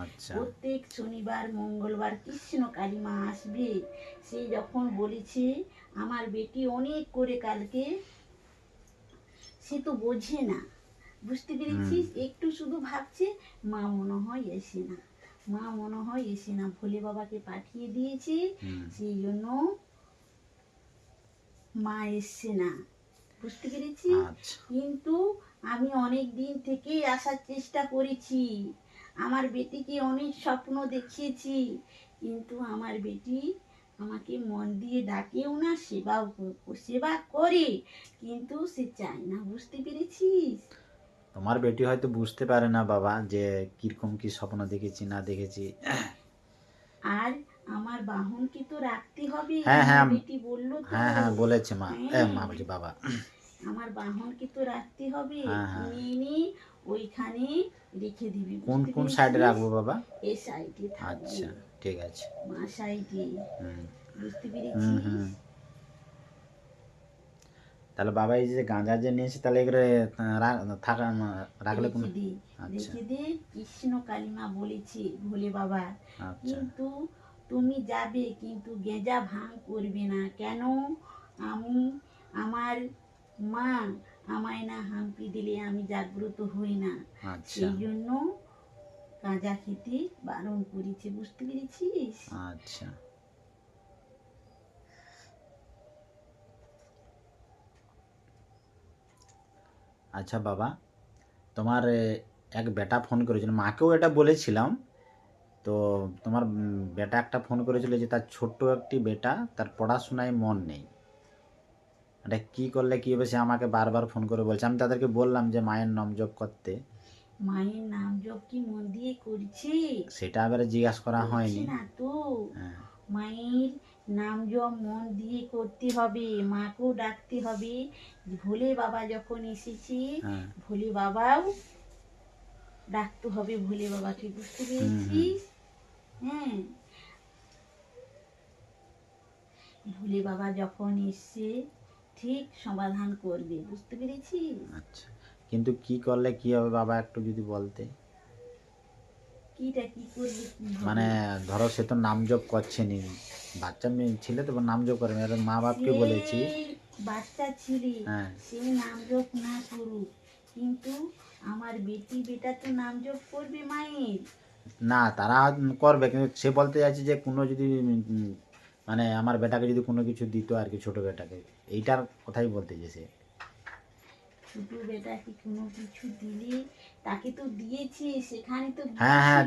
আচ্ছা। প্রত্যেক শনিবার মঙ্গলবার কৃষ্ণ কালিমা আসবে। সে যখন বলেছে আমার বেটি অনেক করে কালকে, সে তো বোঝে না, বুঝতে পেরেছিস? একটু শুধু ভাবছে মা মনে হয় এসে না, মা মনে হয় এসে না, ভোলে বাবাকে পাঠিয়ে দিয়েছে, সেই জন্য মা এসছে না, বুঝতে পেরেছি? আচ্ছা। কিন্তু আমি অনেক দিন থেকেই আসার চেষ্টা করেছি, আমার বেটিকে অনেক স্বপ্ন দেখিয়েছি, কিন্তু আমার বেটি আমাকে মন দিয়ে ডাকেও না, সেবা করে, কিন্তু সে চায় না, বুঝতে পেরেছিস? তোমার বেটি হয়তো বুঝতে পারে না বাবা যে কিরকম কি স্বপ্ন দেখেছি না দেখেছি। আর আমার বাহনকে তো রাখতে হবে, হ্যাঁ আমার হ্যাঁ বেটি বললো তো। হ্যাঁ হ্যাঁ বলেছে মা, হ্যাঁ, মা বলছে বাবা। আমার বাহনকে তো রাখতে হবে, হ্যাঁ হ্যাঁ। কিনে এনে ওইখানে রেখে দিবি, কোন বুঝতে কোন সাইডে পেরেছিস? রাখবো বাবা? এ সাইডে থাকবে, আচ্ছা, ঠিক আছে। মা সাইডে, হুম বুঝতে হুম পেরেছিস? হুম। তাহলে বাবা এই যে গাঁজা যে নিয়েছে, তাহলে এগুলো রাখলে কোনো? রেখে দে, আচ্ছা রেখে দে, কৃষ্ণ কালিমা বলেছে ভোলে বাবা। আচ্ছা কিন্তু তুমি যাবে, কিন্তু গেঁজা ভাঙ করবে না, কেন? আমি, আমার মা আমায় না হাম্পি দিলে আমি জাগ্রত হই না, আচ্ছা সেই জন্য গাঁজা খেতে বারণ করেছে, বুঝতে পেরেছিস? আচ্ছা। আচ্ছা বাবা, তোমার এক বেটা ফোন করেছিল, মাকেও এটা বলেছিলাম। তো তোমার বেটা একটা ফোন করেছিল যে তার ছোট্ট একটি বেটা, তার পড়াশোনায় মন নেই, এটা কি করলে কি হবে, সে আমাকে বারবার ফোন করে বলছে। আমি তাদেরকে বললাম যে মায়ের নাম জপ করতে। মায়ের নাম জপ কি মন দিয়ে করছে? সেটা এবারে জিজ্ঞাসা করা করছে হয়নি। না তো। হ্যাঁ মায়ের নাম জপ মন দিয়ে করতে হবে, মাকেও ডাকতে হবে। ভোলে বাবা যখন এসেছে, হ্যাঁ। ভোলে বাবাও ডাকতে হবে, ভোলে বাবাকে, বুঝতে হুম হুম। পেরেছিস? হ্যাঁ, ভোলে বাবা যখন এসছে ঠিক সমাধান করবে, বুঝতে পেরেছিস? আচ্ছা, কিন্তু কি করলে কি হবে বাবা, একটু যদি বলতে। কিটা কি করলে কি মানে হবে? ধরো সে তো নাম জপ করছে নি, বাচ্চা মেয়ে ছেলে তো নাম জপ করে না, এবার মা বাপকে সে বলেছি। বাচ্চা ছেলে, হ্যাঁ। সে নাম জপ না করুক, কিন্তু আমার বেটি বেটা তো নাম জপ করবে মায়ের। না তারা করবে, কিন্তু সে বলতে চাইছে যে কোনো যদি মানে আমার বেটাকে যদি কোনো কিছু দিত আর কি, ছোট বেটাকে, এইটার কথাই বলতে চাইছে। ছোট বেটাকে কোনো কিছু দিলে, তাকে তো দিয়েছে, সেখানে তো হ্যাঁ দিয়েছে। হ্যাঁ